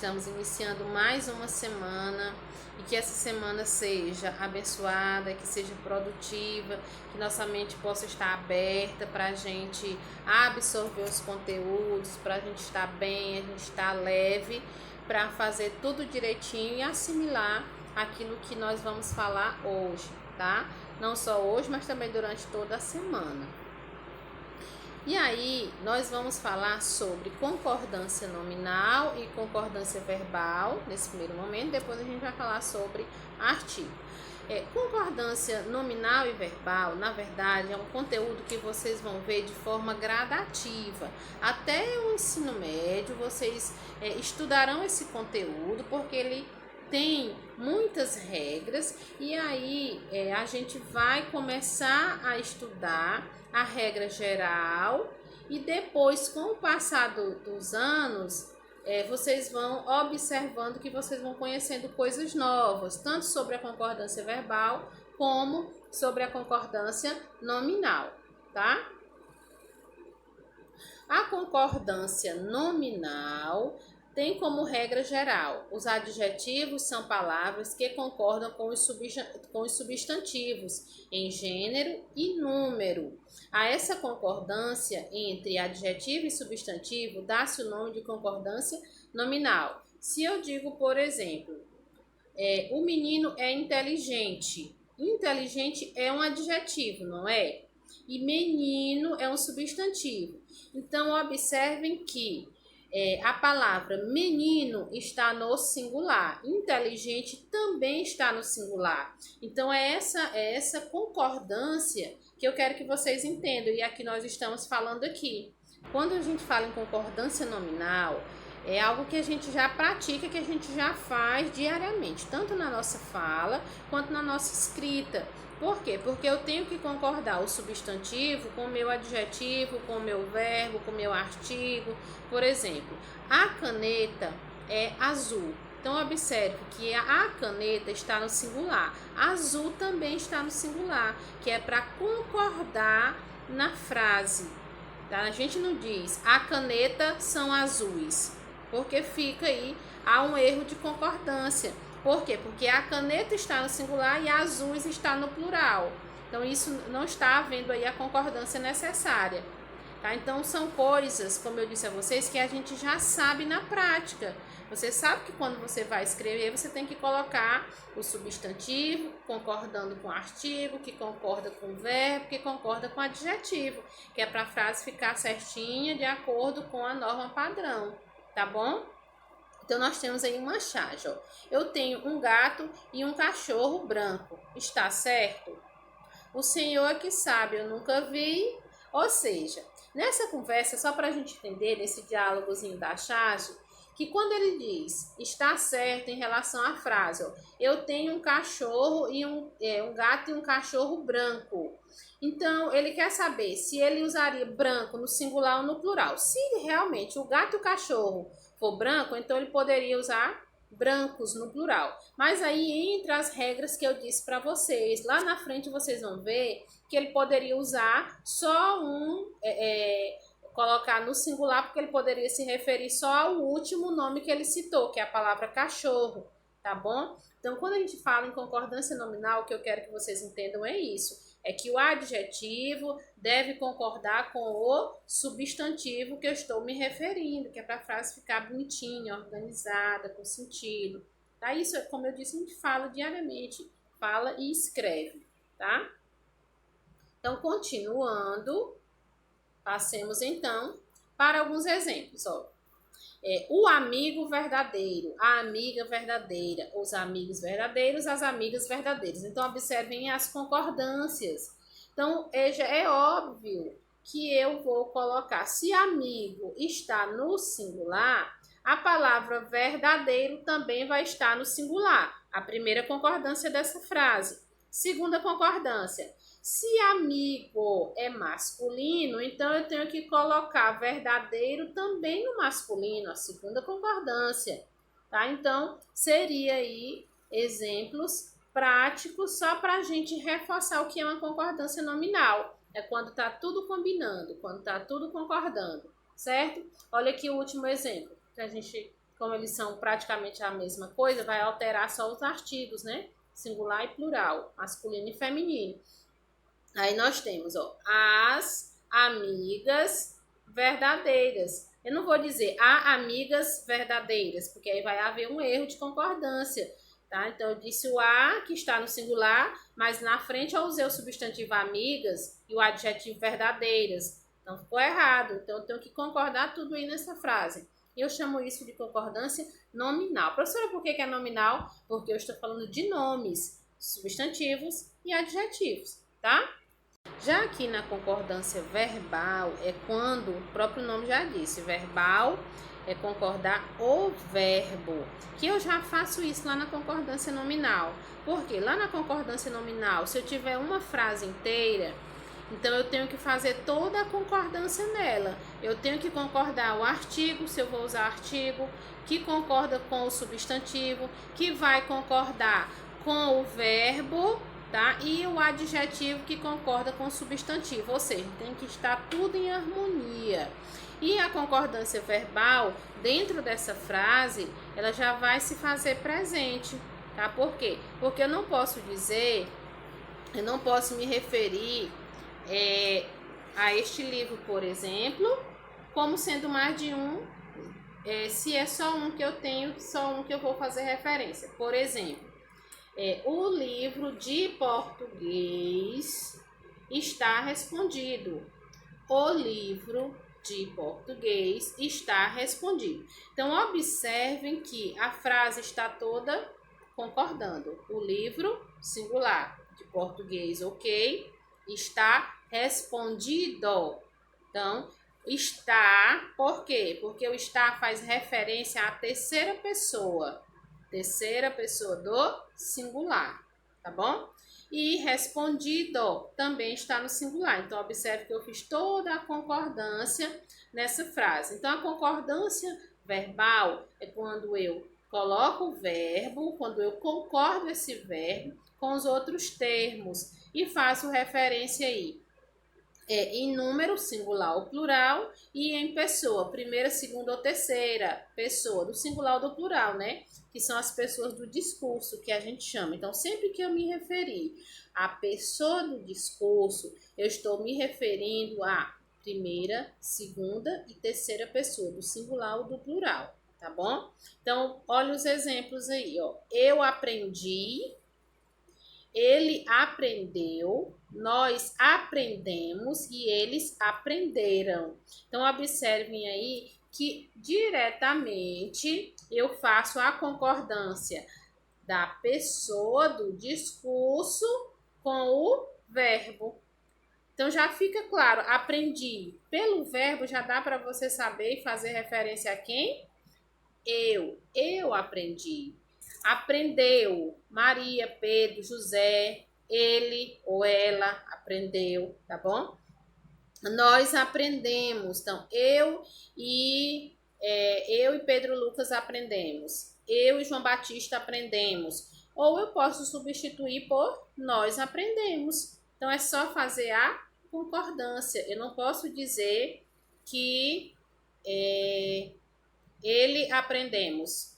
estamos iniciando mais uma semana e que essa semana seja abençoada, que seja produtiva, que nossa mente possa estar aberta para a gente absorver os conteúdos, para a gente estar bem, a gente estar leve, para fazer tudo direitinho e assimilar aquilo que nós vamos falar hoje, tá? Não só hoje, mas também durante toda a semana. E aí, nós vamos falar sobre concordância nominal e concordância verbal, nesse primeiro momento, depois a gente vai falar sobre artigo. Concordância nominal e verbal, na verdade, é um conteúdo que vocês vão ver de forma gradativa. Até o ensino médio, vocês estudarão esse conteúdo, porque ele tem muitas regras, e aí a gente vai começar a estudar a regra geral, e depois, com o passar dos anos, vocês vão observando que vocês vão conhecendo coisas novas, tanto sobre a concordância verbal, como sobre a concordância nominal, tá? A concordância nominal tem como regra geral: os adjetivos são palavras que concordam com os substantivos em gênero e número. A essa concordância entre adjetivo e substantivo dá-se o nome de concordância nominal. Se eu digo, por exemplo, o menino é inteligente. Inteligente é um adjetivo, não é? E menino é um substantivo. Então, observem que a palavra menino está no singular, inteligente também está no singular. Então, é essa concordância que eu quero que vocês entendam, e aqui nós estamos falando aqui. Quando a gente fala em concordância nominal, é algo que a gente já pratica, que a gente já faz diariamente, tanto na nossa fala quanto na nossa escrita. Por quê? Porque eu tenho que concordar o substantivo com o meu adjetivo, com o meu verbo, com o meu artigo. Por exemplo, a caneta é azul. Então, observe que a caneta está no singular. Azul também está no singular, que é para concordar na frase. Tá? A gente não diz a caneta são azuis, porque fica aí, há um erro de concordância. Por quê? Porque a caneta está no singular e azuis está no plural. Então, isso não está havendo aí a concordância necessária. Tá? Então, são coisas, como eu disse a vocês, que a gente já sabe na prática. Você sabe que quando você vai escrever, você tem que colocar o substantivo concordando com o artigo, que concorda com o verbo, que concorda com o adjetivo, que é para a frase ficar certinha de acordo com a norma padrão. Tá bom? Então, nós temos aí uma charge, ó. Eu tenho um gato e um cachorro branco. Está certo? O senhor é que sabe, eu nunca vi. Ou seja, nessa conversa, só para a gente entender, nesse diálogozinho da charge, que quando ele diz está certo em relação à frase, ó, eu tenho um cachorro e um gato e um cachorro branco. Então, ele quer saber se ele usaria branco no singular ou no plural. Se realmente o gato e o cachorro for branco, então ele poderia usar brancos no plural. Mas aí entra as regras que eu disse para vocês. Lá na frente vocês vão ver que ele poderia usar só colocar no singular, porque ele poderia se referir só ao último nome que ele citou, que é a palavra cachorro, tá bom? Então, quando a gente fala em concordância nominal, o que eu quero que vocês entendam é isso. É que o adjetivo deve concordar com o substantivo que eu estou me referindo, que é para a frase ficar bonitinha, organizada, com sentido. Tá? Isso, como eu disse, a gente fala diariamente, fala e escreve, tá? Então, continuando, passemos então para alguns exemplos, ó. O amigo verdadeiro, a amiga verdadeira, os amigos verdadeiros, as amigas verdadeiras. Então, observem as concordâncias. Então, é óbvio que eu vou colocar, se amigo está no singular, a palavra verdadeiro também vai estar no singular. A primeira concordância dessa frase. Segunda concordância. Se amigo é masculino, então eu tenho que colocar verdadeiro também no masculino, a segunda concordância, tá? Então, seria aí exemplos práticos só para a gente reforçar o que é uma concordância nominal. É quando está tudo combinando, quando está tudo concordando, certo? Olha aqui o último exemplo, para a gente como eles são praticamente a mesma coisa, vai alterar só os artigos, né? Singular e plural, masculino e feminino. Aí nós temos, ó, as amigas verdadeiras. Eu não vou dizer há amigas verdadeiras, porque aí vai haver um erro de concordância, tá? Então eu disse o a, que está no singular, mas na frente eu usei o substantivo amigas e o adjetivo verdadeiras. Então ficou errado. Então eu tenho que concordar tudo aí nessa frase. Eu chamo isso de concordância nominal. Professora, por que é nominal? Porque eu estou falando de nomes, substantivos e adjetivos, tá? Já aqui na concordância verbal é quando, o próprio nome já disse, verbal é concordar o verbo, que eu já faço isso lá na concordância nominal. Porque lá na concordância nominal, se eu tiver uma frase inteira, então eu tenho que fazer toda a concordância nela. Eu tenho que concordar o artigo, se eu vou usar artigo, que concorda com o substantivo, que vai concordar com o verbo, tá? E o adjetivo que concorda com o substantivo, ou seja, tem que estar tudo em harmonia. E a concordância verbal, dentro dessa frase, ela já vai se fazer presente, tá? Por quê? Porque eu não posso dizer, eu não posso me referir a este livro, por exemplo, como sendo mais de um, se é só um que eu tenho, só um que eu vou fazer referência. Por exemplo, o livro de português está respondido. O livro de português está respondido. Então, observem que a frase está toda concordando. O livro, singular, de português, ok, está respondido. Então, está, por quê? Porque o está faz referência à terceira pessoa do singular, tá bom? E respondido também está no singular. Então, observe que eu fiz toda a concordância nessa frase. Então, a concordância verbal é quando eu coloco o verbo, quando eu concordo esse verbo com os outros termos e faço referência aí em número, singular ou plural, e em pessoa, primeira, segunda ou terceira pessoa, do singular ou do plural, né? Que são as pessoas do discurso, que a gente chama. Então, sempre que eu me referir à pessoa do discurso, eu estou me referindo à primeira, segunda e terceira pessoa, do singular ou do plural, tá bom? Então, olha os exemplos aí, ó. Eu aprendi, ele aprendeu, nós aprendemos e eles aprenderam. Então, observem aí que diretamente eu faço a concordância da pessoa do discurso com o verbo. Então, já fica claro, aprendi. Pelo verbo já dá para você saber e fazer referência a quem? Eu aprendi. Aprendeu, Maria, Pedro, José, ele ou ela aprendeu, tá bom? Nós aprendemos, então eu e Pedro Lucas aprendemos, eu e João Batista aprendemos, ou eu posso substituir por nós aprendemos. Então é só fazer a concordância. Eu não posso dizer que ele aprendemos.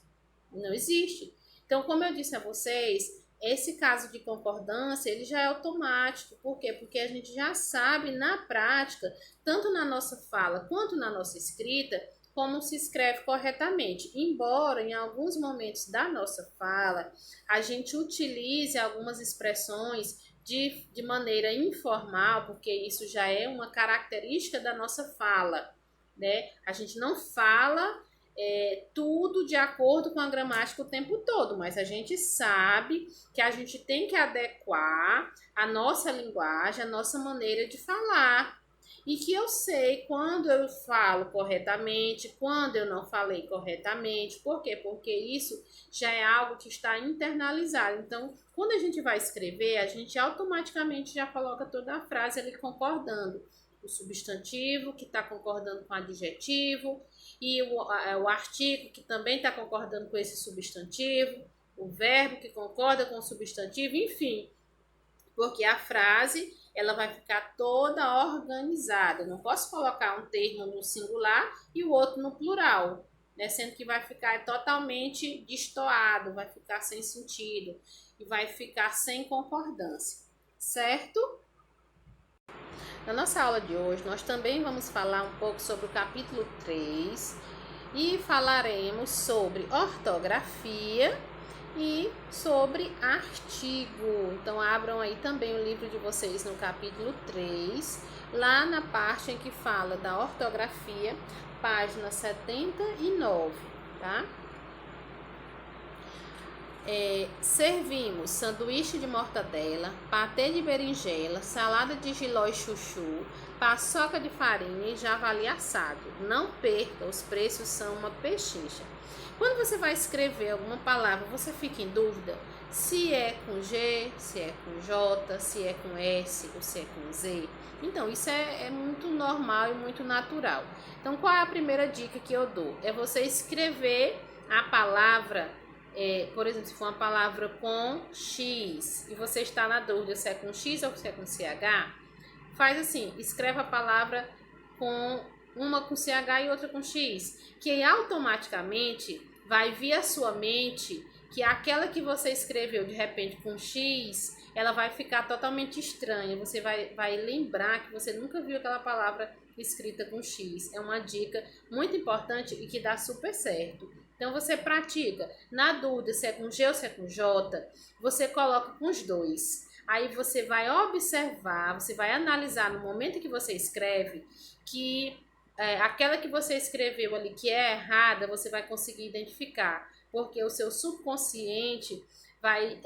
Não existe. Então, como eu disse a vocês, esse caso de concordância, ele já é automático. Por quê? Porque a gente já sabe na prática, tanto na nossa fala quanto na nossa escrita, como se escreve corretamente. Embora em alguns momentos da nossa fala, a gente utilize algumas expressões de maneira informal, porque isso já é uma característica da nossa fala, né? A gente não fala tudo de acordo com a gramática o tempo todo, mas a gente sabe que a gente tem que adequar a nossa linguagem, a nossa maneira de falar. E que eu sei quando eu falo corretamente, quando eu não falei corretamente. Por quê? Porque isso já é algo que está internalizado. Então, quando a gente vai escrever, a gente automaticamente já coloca toda a frase ali concordando. O substantivo que está concordando com o adjetivo e o artigo que também está concordando com esse substantivo, o verbo que concorda com o substantivo, enfim, porque a frase ela vai ficar toda organizada. Eu não posso colocar um termo no singular e o outro no plural, né? Sendo que vai ficar totalmente destoado, vai ficar sem sentido e vai ficar sem concordância, certo? Na nossa aula de hoje, nós também vamos falar um pouco sobre o capítulo 3 e falaremos sobre ortografia e sobre artigo. Então, abram aí também o livro de vocês no capítulo 3, lá na parte em que fala da ortografia, página 79, tá? Servimos sanduíche de mortadela, patê de berinjela, salada de jiló e chuchu, paçoca de farinha e javali assado. Não perca, os preços são uma pechincha. Quando você vai escrever alguma palavra, você fica em dúvida se é com G, se é com J, se é com S ou se é com Z. Então, isso é muito normal e muito natural. Então, qual é a primeira dica que eu dou? É você escrever a palavra, por exemplo, se for uma palavra com X e você está na dúvida se é com X ou se é com CH, faz assim, escreve a palavra com uma com CH e outra com X, que aí automaticamente vai vir à sua mente que aquela que você escreveu de repente com X, ela vai ficar totalmente estranha. Você vai lembrar que você nunca viu aquela palavra escrita com X. É uma dica muito importante e que dá super certo. Então você pratica. Na dúvida se é com G ou se é com J, você coloca com os dois. Aí você vai observar, você vai analisar no momento que você escreve que aquela que você escreveu ali que é errada, você vai conseguir identificar, porque o seu subconsciente vai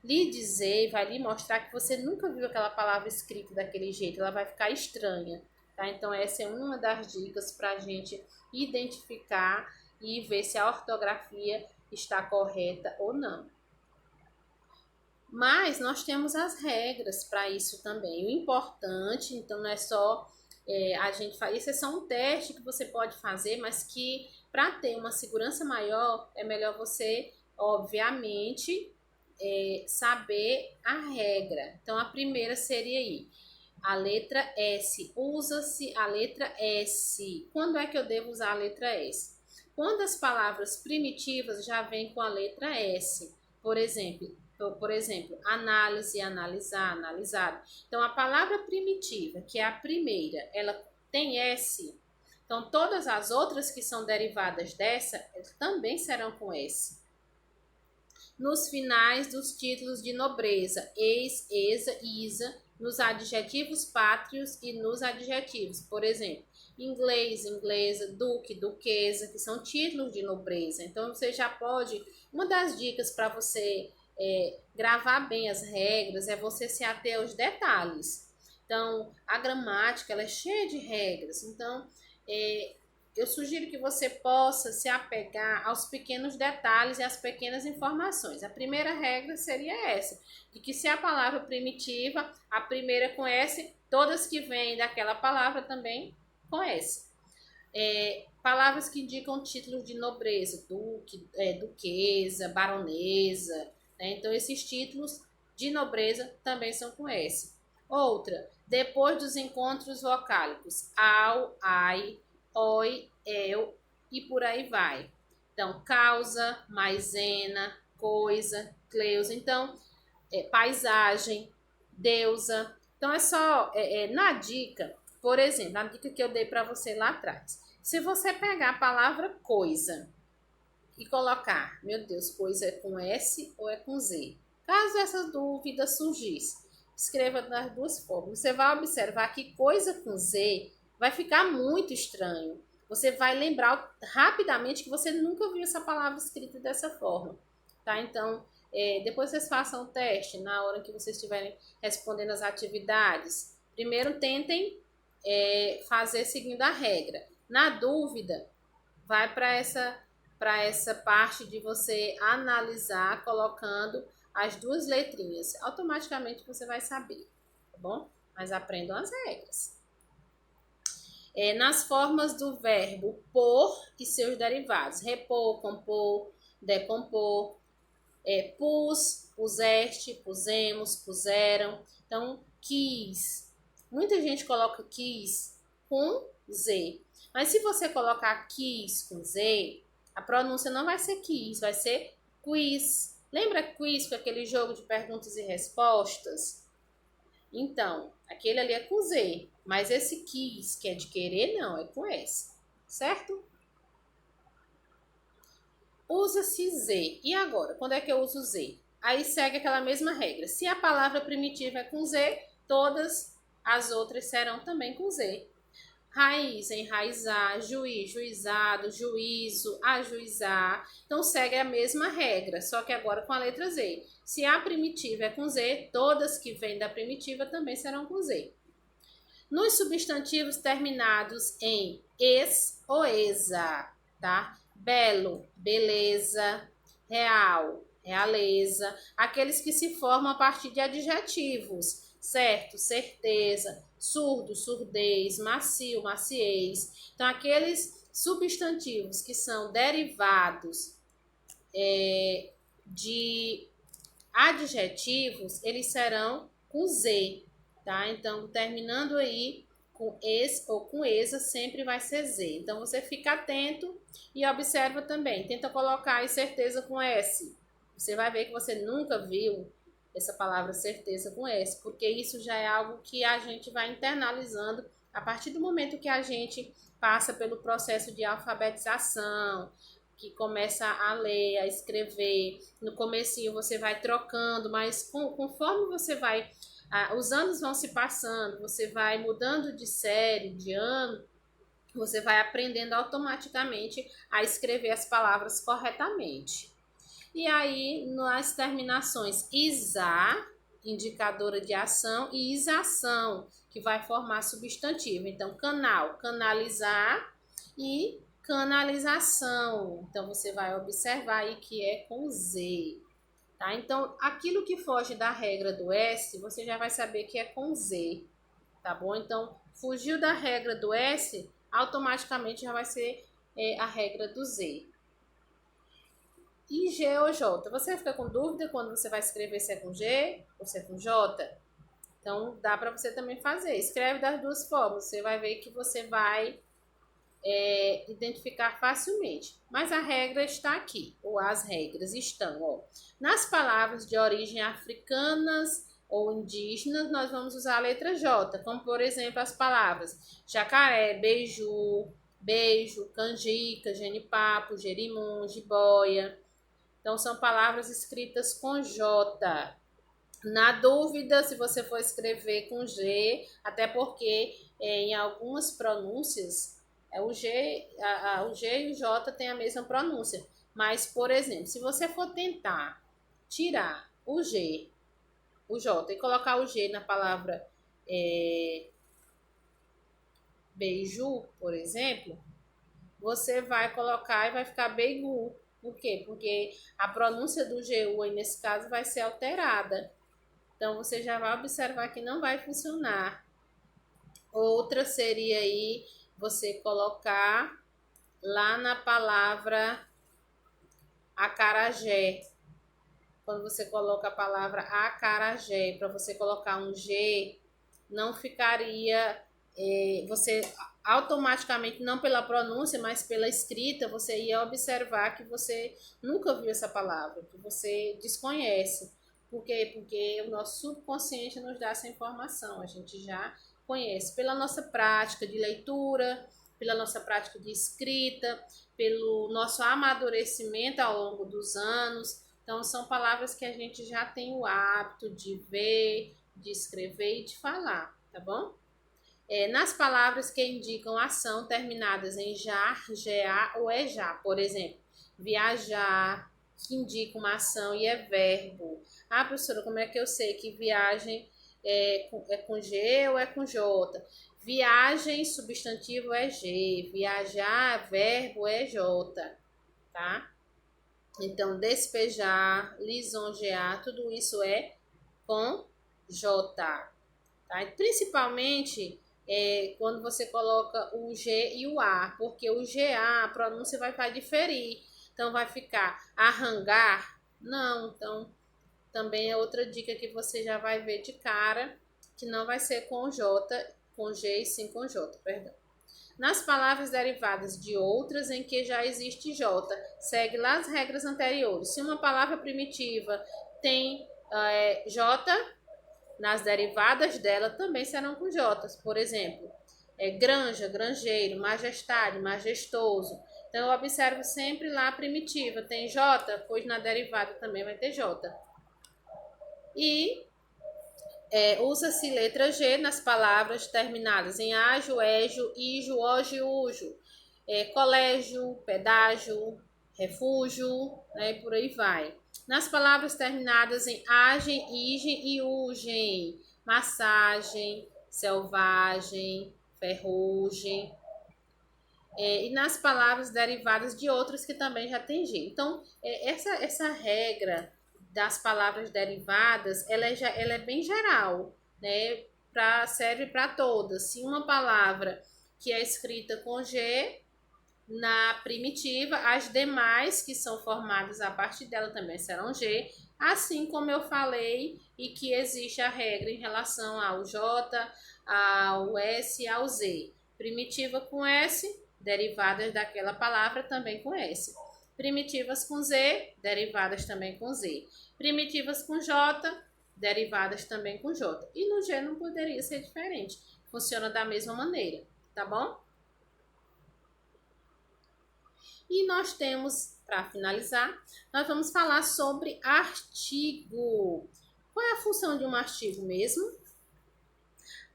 lhe dizer, vai lhe mostrar que você nunca viu aquela palavra escrita daquele jeito, ela vai ficar estranha, tá? Então essa é uma das dicas para a gente identificar e ver se a ortografia está correta ou não. Mas nós temos as regras para isso também. O importante, então, não é só a gente fazer. Isso é só um teste que você pode fazer, mas que para ter uma segurança maior, é melhor você, obviamente, saber a regra. Então, a primeira seria aí, a letra S. Usa-se a letra S. Quando é que eu devo usar a letra S? Quando as palavras primitivas já vêm com a letra S. Por exemplo, análise, analisar, analisado. Então, a palavra primitiva, que é a primeira, ela tem S. Então, todas as outras que são derivadas dessa também serão com S. Nos finais dos títulos de nobreza, ex, exa, isa, nos adjetivos pátrios e nos adjetivos. Por exemplo, inglês, inglesa, duque, duquesa, que são títulos de nobreza. Então, você já pode... Uma das dicas para você gravar bem as regras é você se ater aos detalhes. Então, a gramática ela é cheia de regras. Então, eu sugiro que você possa se apegar aos pequenos detalhes e às pequenas informações. A primeira regra seria essa, de que se a palavra primitiva, a primeira com S, todas que vêm daquela palavra também com S. Palavras que indicam títulos de nobreza, duque, duquesa, baronesa, né? Então, esses títulos de nobreza também são com S. Outra, depois dos encontros vocálicos, ao, ai, oi, eu e por aí vai. Então, causa, maisena, coisa, cleusa. Então, paisagem, deusa. Então, é só na dica, por exemplo, na dica que eu dei para você lá atrás. Se você pegar a palavra coisa e colocar, meu Deus, coisa é com S ou é com Z? Caso essa dúvida surgisse, escreva das duas formas. Você vai observar que coisa com Z vai ficar muito estranho. Você vai lembrar rapidamente que você nunca viu essa palavra escrita dessa forma, tá? Então, depois vocês façam o teste na hora que vocês estiverem respondendo as atividades. Primeiro, tentem fazer seguindo a regra. Na dúvida, vai para essa parte de você analisar colocando as duas letrinhas. Automaticamente você vai saber, tá bom? Mas aprendam as regras. Nas formas do verbo pôr e seus derivados. Repor, compor, decompor. Pus, puseste, pusemos, puseram. Então, quis. Muita gente coloca quis com Z. Mas se você colocar quis com Z, A pronúncia não vai ser quis, vai ser quiz. Lembra quiz, com aquele jogo de perguntas e respostas? Então, aquele ali é com Z, mas esse quis, que é de querer, não, é com S, certo? Usa-se Z. E agora, quando é que eu uso Z? Aí segue aquela mesma regra. Se a palavra primitiva é com Z, todas as outras serão também com Z. Raiz, enraizar, juiz, juizado, juízo, ajuizar. Então segue a mesma regra, só que agora com a letra Z. Se a primitiva é com Z, todas que vêm da primitiva também serão com Z. Nos substantivos terminados em es ou esa, tá? Belo, beleza, real, realeza, aqueles que se formam a partir de adjetivos, certo, certeza, surdo, surdez, macio, maciez. Então, aqueles substantivos que são derivados de adjetivos, eles serão com Z, tá? Então, terminando aí com es ou com esa, sempre vai ser Z. Então, você fica atento e observa também. Tenta colocar aí certeza com S. Você vai ver que você nunca viu essa palavra certeza com S, porque isso já é algo que a gente vai internalizando a partir do momento que a gente passa pelo processo de alfabetização, que começa a ler, a escrever. No comecinho você vai trocando, mas conforme você vai, os anos vão se passando, você vai mudando de série, de ano, você vai aprendendo automaticamente a escrever as palavras corretamente. E aí, nas terminações isar, indicadora de ação, e isação, que vai formar substantivo. Então, canal, canalizar e canalização. Então, você vai observar aí que é com Z. Tá? Então, aquilo que foge da regra do S, você já vai saber que é com Z. Tá bom? Então, fugiu da regra do S, automaticamente já vai ser a regra do Z. E G ou J? Você fica com dúvida quando você vai escrever se é com G ou se é com J? Então, dá para você também fazer. Escreve das duas formas. Você vai ver que você vai identificar facilmente. Mas a regra está aqui, ou as regras estão. Ó. Nas palavras de origem africanas ou indígenas, nós vamos usar a letra J, como por exemplo as palavras jacaré, beiju, beijo, canjica, genipapo, jerimum, jiboia. Então, são palavras escritas com J. Na dúvida, se você for escrever com G, até porque em algumas pronúncias, o G e o J têm a mesma pronúncia. Mas, por exemplo, se você for tentar tirar o G, o J e colocar o G na palavra beiju, por exemplo, você vai colocar e vai ficar beigu. Por quê? Porque a pronúncia do GU aí nesse caso vai ser alterada. Então, você já vai observar que não vai funcionar. Outra seria aí você colocar lá na palavra acarajé. Quando você coloca a palavra acarajé, para você colocar um G, não ficaria... você automaticamente, não pela pronúncia, mas pela escrita, você ia observar que você nunca viu essa palavra, que você desconhece. Por quê? Porque o nosso subconsciente nos dá essa informação, a gente já conhece pela nossa prática de leitura, pela nossa prática de escrita, pelo nosso amadurecimento ao longo dos anos. Então, são palavras que a gente já tem o hábito de ver, de escrever e de falar, tá bom? Nas palavras que indicam ação terminadas em jar, já ou já, por exemplo, viajar, que indica uma ação e é verbo. Ah, professora, como é que eu sei que viagem é com G ou é com J? Viagem, substantivo é G, viajar, verbo é J, tá? Então, despejar, lisonjear, tudo isso é com J, tá? E principalmente quando você coloca o G e o A, porque o GA, a pronúncia vai diferir. Então, vai ficar arrangar? Não, então também é outra dica que você já vai ver de cara, que não vai ser com J, com G e sim com J, perdão. Nas palavras derivadas de outras em que já existe J, segue lá as regras anteriores. Se uma palavra primitiva tem J, nas derivadas dela também serão com J. Por exemplo, granja, granjeiro, majestade, majestoso. Então, eu observo sempre lá a primitiva. Tem J, pois na derivada também vai ter J. E usa-se letra G nas palavras terminadas em ágio, égio, ígio, ógio, úgio. Colégio, pedágio, refúgio, né, e por aí vai. Nas palavras terminadas em agem, igem e ugem, massagem, selvagem, ferrugem. E nas palavras derivadas de outras que também já tem G. Então, essa regra das palavras derivadas, ela é bem geral, né? Serve para todas. Se uma palavra que é escrita com G na primitiva, as demais que são formadas a partir dela também serão G, assim como eu falei, e que existe a regra em relação ao J, ao S e ao Z. Primitiva com S, derivadas daquela palavra também com S. Primitivas com Z, derivadas também com Z. Primitivas com J, derivadas também com J. E no G não poderia ser diferente. Funciona da mesma maneira, tá bom? E nós temos, para finalizar, nós vamos falar sobre artigo. Qual é a função de um artigo mesmo?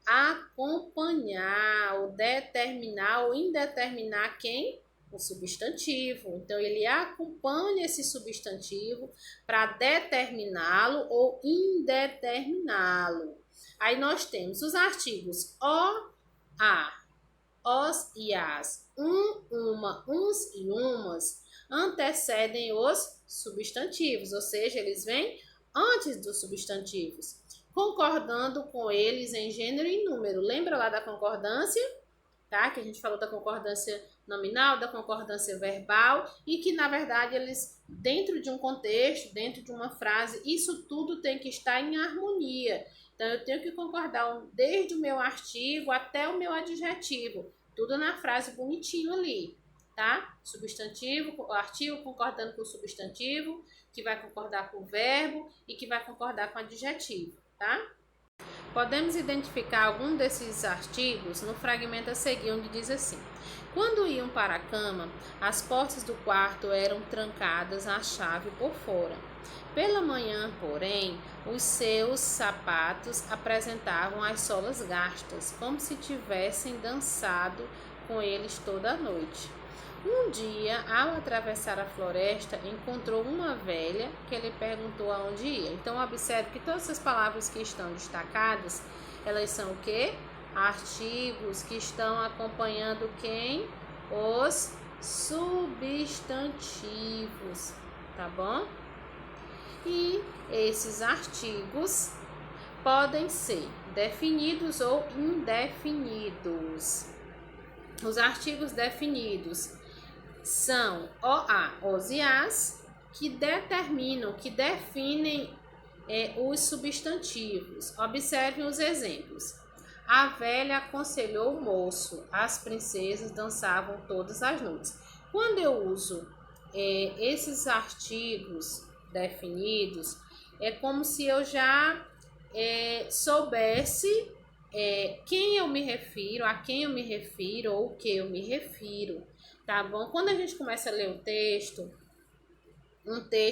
Acompanhar, ou determinar ou indeterminar quem? O substantivo. Então, ele acompanha esse substantivo para determiná-lo ou indeterminá-lo. Aí nós temos os artigos o, a, os e as, uma, uns e umas, antecedem os substantivos, ou seja, eles vêm antes dos substantivos, concordando com eles em gênero e número. Lembra lá da concordância? Tá? Que a gente falou da concordância nominal, da concordância verbal, e que, na verdade, eles, dentro de um contexto, dentro de uma frase, isso tudo tem que estar em harmonia. Então, eu tenho que concordar desde o meu artigo até o meu adjetivo. Tudo na frase bonitinho ali, tá? Substantivo, o artigo concordando com o substantivo, que vai concordar com o verbo e que vai concordar com o adjetivo, tá? Podemos identificar algum desses artigos no fragmento a seguir, onde diz assim: quando iam para a cama, as portas do quarto eram trancadas à chave por fora. Pela manhã, porém, os seus sapatos apresentavam as solas gastas, como se tivessem dançado com eles toda a noite. Um dia, ao atravessar a floresta, encontrou uma velha que lhe perguntou aonde ia. Então, observe que todas as palavras que estão destacadas, elas são o quê? Artigos que estão acompanhando quem? Os substantivos, tá bom? E esses artigos podem ser definidos ou indefinidos. Os artigos definidos são o, a, os e as, que determinam, que definem os substantivos. Observem os exemplos. A velha aconselhou o moço, as princesas dançavam todas as noites. Quando eu uso esses artigos definidos, é como se eu já soubesse quem eu me refiro, a quem eu me refiro ou o que eu me refiro, tá bom? Quando a gente começa a ler um texto,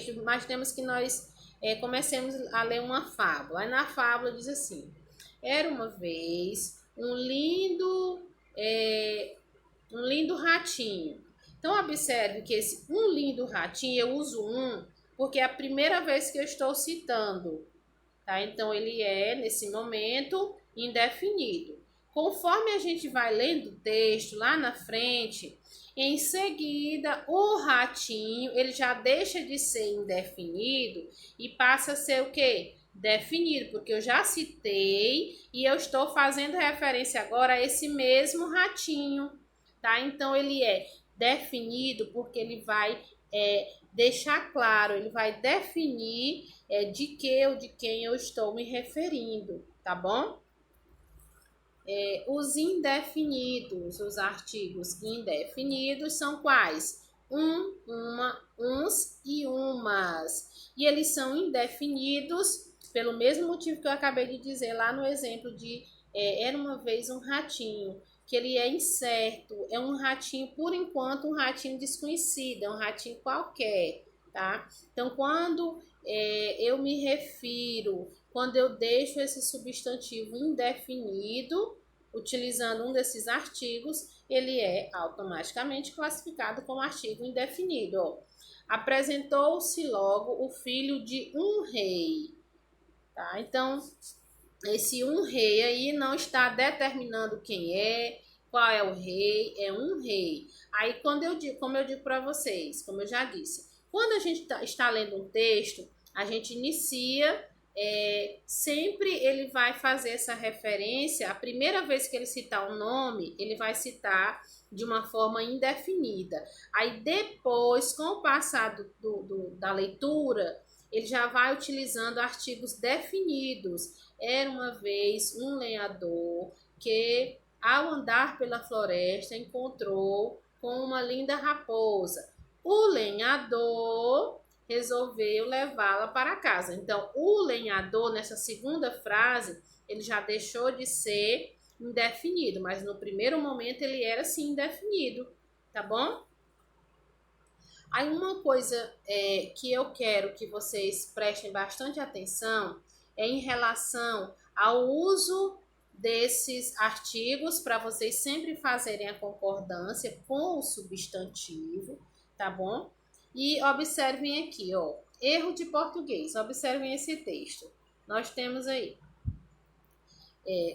imaginemos que nós comecemos a ler uma fábula. Aí na fábula diz assim: era uma vez um lindo ratinho. Então observe que esse um lindo ratinho, eu uso porque é a primeira vez que eu estou citando, tá? Então ele é, nesse momento, indefinido. Conforme a gente vai lendo o texto lá na frente, em seguida o ratinho, ele já deixa de ser indefinido e passa a ser o quê? Definido, porque eu já citei e eu estou fazendo referência agora a esse mesmo ratinho, tá? Então ele é definido porque ele vai deixar claro, ele vai definir de que ou de quem eu estou me referindo, tá bom? Os indefinidos, os artigos indefinidos são quais? Uma, uns e umas. E eles são indefinidos pelo mesmo motivo que eu acabei de dizer lá no exemplo de era uma vez um ratinho, que ele é incerto, é um ratinho, por enquanto, um ratinho desconhecido, é um ratinho qualquer, tá? Então, quando eu me refiro, quando eu deixo esse substantivo indefinido, utilizando um desses artigos, ele é automaticamente classificado como artigo indefinido. Ó. Apresentou-se logo o filho de um rei. Tá? Então, esse um rei aí não está determinando quem é, qual é o rei, é um rei. Aí, quando eu digo, como eu digo para vocês, como eu já disse, quando a gente está lendo um texto, a gente inicia, sempre ele vai fazer essa referência. A primeira vez que ele citar um nome, ele vai citar de uma forma indefinida. Aí, depois, com o passar da leitura, ele já vai utilizando artigos definidos. Era uma vez um lenhador que, ao andar pela floresta, encontrou com uma linda raposa. O lenhador resolveu levá-la para casa. Então, o lenhador, nessa segunda frase, ele já deixou de ser indefinido, mas no primeiro momento ele era sim indefinido, tá bom? Aí uma coisa que eu quero que vocês prestem bastante atenção é em relação ao uso desses artigos, para vocês sempre fazerem a concordância com o substantivo, tá bom? E observem aqui, ó, erro de português, observem esse texto. Nós temos aí,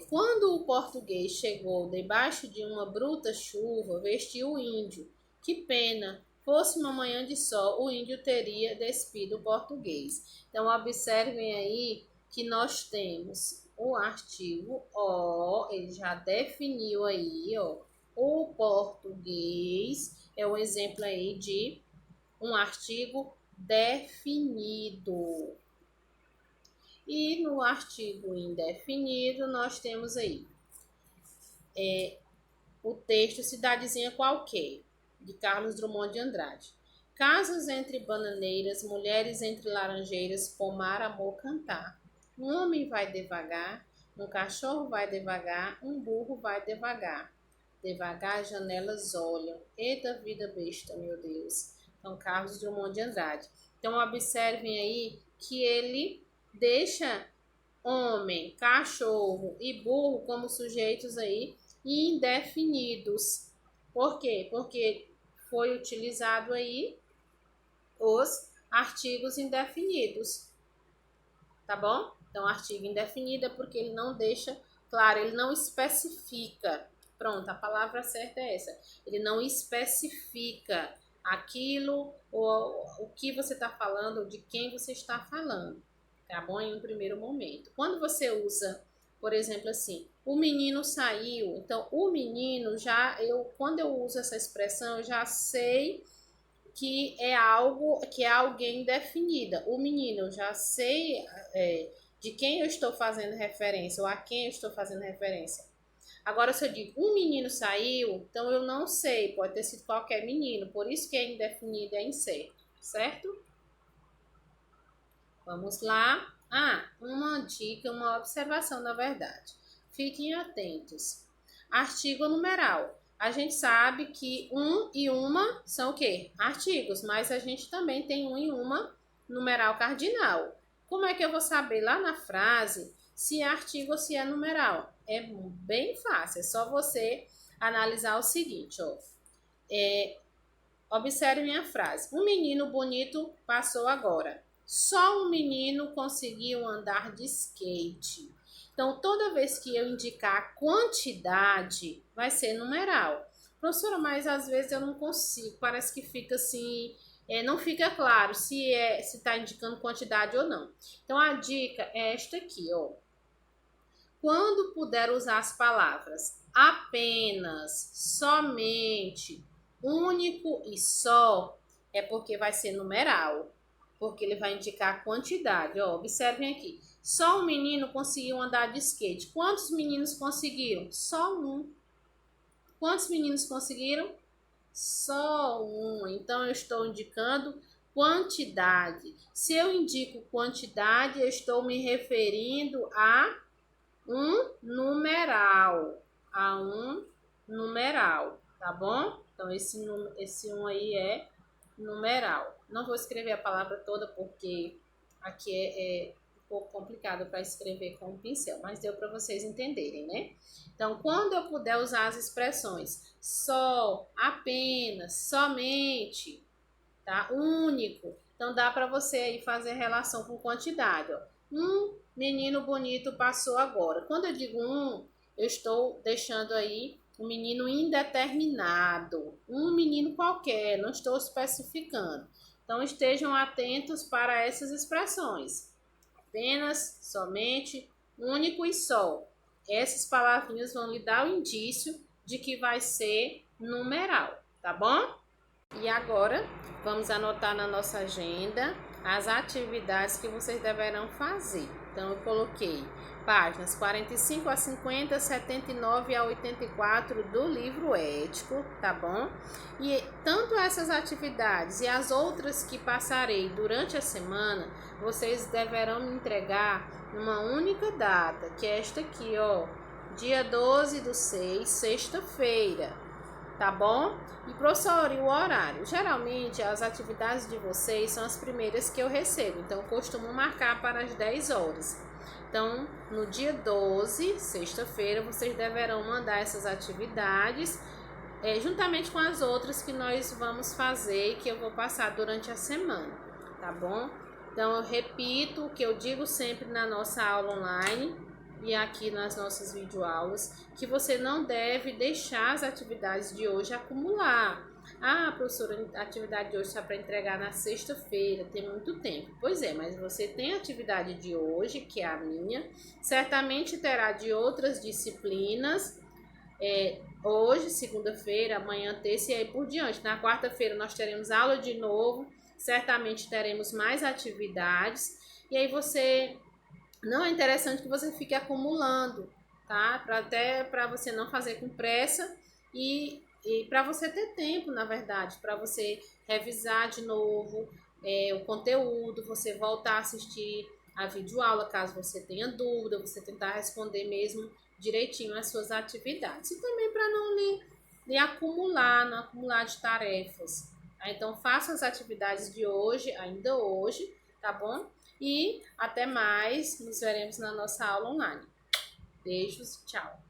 quando o português chegou debaixo de uma bruta chuva, vestiu o índio. Que pena! Fosse uma manhã de sol, o índio teria despido o português. Então, observem aí que nós temos o artigo o, ele já definiu aí, ó, o português é um exemplo aí de um artigo definido. E no artigo indefinido, nós temos aí o texto Cidadezinha Qualquer, de Carlos Drummond de Andrade. Casas entre bananeiras, mulheres entre laranjeiras, pomar, amor, cantar. Um homem vai devagar, um cachorro vai devagar, um burro vai devagar. Devagar as janelas olham. Eita vida besta, meu Deus. Então, Carlos Drummond de Andrade. Então, observem aí que ele deixa homem, cachorro e burro como sujeitos aí indefinidos. Por quê? Porque foi utilizado aí os artigos indefinidos, tá bom? Então, artigo indefinido é porque ele não deixa claro, ele não especifica. Pronto, a palavra certa é essa. Ele não especifica aquilo ou o que você está falando, de quem você está falando, tá bom? Em um primeiro momento. Quando você usa, por exemplo, assim, o menino saiu, então o menino quando eu uso essa expressão, eu já sei que é algo, que é alguém definida. O menino, eu já sei de quem eu estou fazendo referência ou a quem eu estou fazendo referência. Agora, se eu digo um menino saiu, então eu não sei, pode ter sido qualquer menino, por isso que é indefinido, é incerto, certo? Vamos lá. Uma dica, uma observação, na verdade. Fiquem atentos. Artigo numeral. A gente sabe que um e uma são o quê? Artigos, mas a gente também tem um e uma numeral cardinal. Como é que eu vou saber lá na frase se é artigo ou se é numeral? É bem fácil, é só você analisar o seguinte, ó. Observem a frase. Um menino bonito passou agora. Só um menino conseguiu andar de skate. Então, toda vez que eu indicar a quantidade, vai ser numeral. Professora, mas às vezes eu não consigo. Parece que fica assim, não fica claro se está indicando quantidade ou não. Então, a dica é esta aqui, ó. Quando puder usar as palavras apenas, somente, único e só, é porque vai ser numeral, porque ele vai indicar a quantidade. Ó, observem aqui. Só um menino conseguiu andar de skate. Quantos meninos conseguiram? Só um. Quantos meninos conseguiram? Só um. Então, eu estou indicando quantidade. Se eu indico quantidade, eu estou me referindo a um numeral. A um numeral, tá bom? Então, esse um aí é numeral. Não vou escrever a palavra toda porque aqui é um pouco complicado para escrever com o pincel, mas deu para vocês entenderem, né? Então, quando eu puder usar as expressões só, apenas, somente, tá? Único. Então, dá para você aí fazer relação com quantidade, ó. Um menino bonito passou agora. Quando eu digo um, eu estou deixando aí um menino indeterminado, um menino qualquer, não estou especificando. Então, estejam atentos para essas expressões. Apenas, somente, único e só. Essas palavrinhas vão lhe dar o indício de que vai ser numeral, tá bom? E agora, vamos anotar na nossa agenda as atividades que vocês deverão fazer. Então, eu coloquei páginas 45 a 50, 79 a 84 do livro ético, tá bom? E tanto essas atividades e as outras que passarei durante a semana, vocês deverão me entregar numa única data, que é esta aqui, ó, dia 12/6, sexta-feira. Tá bom? E professor, e o horário? Geralmente as atividades de vocês são as primeiras que eu recebo, então eu costumo marcar para as 10 horas. Então, no dia 12, sexta-feira, vocês deverão mandar essas atividades juntamente com as outras que nós vamos fazer e que eu vou passar durante a semana, tá bom? Então, eu repito o que eu digo sempre na nossa aula online e aqui nas nossas videoaulas, que você não deve deixar as atividades de hoje acumular. Ah, professora, a atividade de hoje está para entregar na sexta-feira, tem muito tempo. Pois é, mas você tem a atividade de hoje, que é a minha, certamente terá de outras disciplinas, hoje, segunda-feira, amanhã, terça e aí por diante. Na quarta-feira nós teremos aula de novo, certamente teremos mais atividades, e aí você... Não é interessante que você fique acumulando, tá? Até para você não fazer com pressa e para você ter tempo, na verdade, para você revisar de novo o conteúdo, você voltar a assistir a videoaula, caso você tenha dúvida, você tentar responder mesmo direitinho as suas atividades. E também para não lhe acumular, não acumular de tarefas. Então, faça as atividades de hoje, ainda hoje, tá bom? E até mais, nos veremos na nossa aula online. Beijos, tchau!